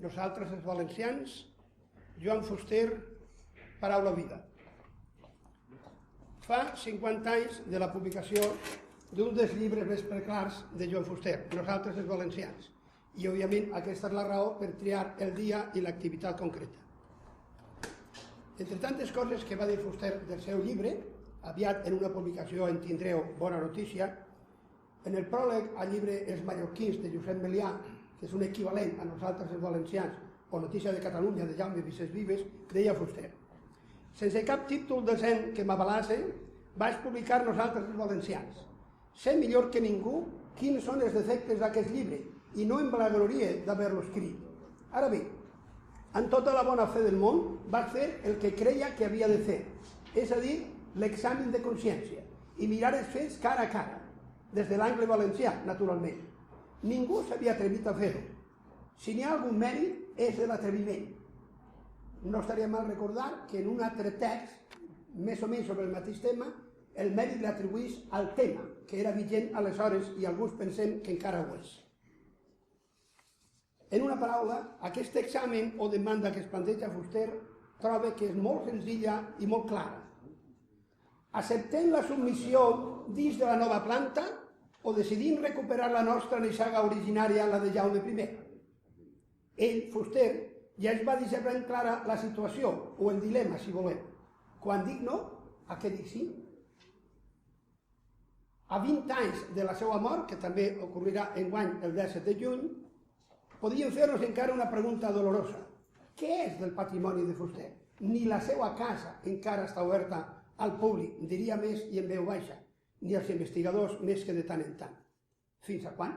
Nosaltres, els valencians, Joan Fuster, Paraula Viva. Fa 50 anys de la publicació d'un dels llibres més preclars de Joan Fuster, Nosaltres, els valencians. I, òbviament, aquesta és la raó per triar el dia i l'activitat concreta. Entre tantes coses que va dir Fuster del seu llibre, aviat en una publicació en tindreu bona notícia, en el pròleg al llibre Els mallorquins de Josep Melià, que és un equivalent a Nosaltres els valencians, o Notícia de Catalunya de Jaume Vicens Vives, deia Fuster: sense cap títol decent que m'avalase, vaig publicar Nosaltres els valencians. Sé millor que ningú quins són els defectes d'aquest llibre i no em vanaglorie d'haver-lo escrit. Ara bé, en tota la bona fe del món, vaig fer el que creia que havia de fer, és a dir, l'examen de consciència, i mirar els fets cara a cara, des de l'angle valencià, naturalment. Ningú s'havia atrevit a fer-ho. Si n'hi ha algun mèrit, és de l'atreviment. No estaria mal recordar que en un altre text, més o menys sobre el mateix tema, el mèrit l'atribuís al tema, que era vigent aleshores i alguns pensem que encara ho és. En una paraula, aquest examen o demanda que es planteja Fuster troba que és molt senzilla i molt clara. Acceptem la submissió dins de la nova planta o decidim recuperar la nostra nissaga originària, la de Jaume I? Ell, Fuster, ja ens va deixar ben clara la situació, o el dilema, si volem. Quan dic no, a què dic sí? A 20 anys de la seva mort, que també ocorrirà enguany el 17 de juny, podríem fer-nos encara una pregunta dolorosa. Què és del patrimoni de Fuster? Ni la seva casa encara està oberta al públic, diria més i en veu baixa, ni els investigadors més que de tant en tant. Fins a quan?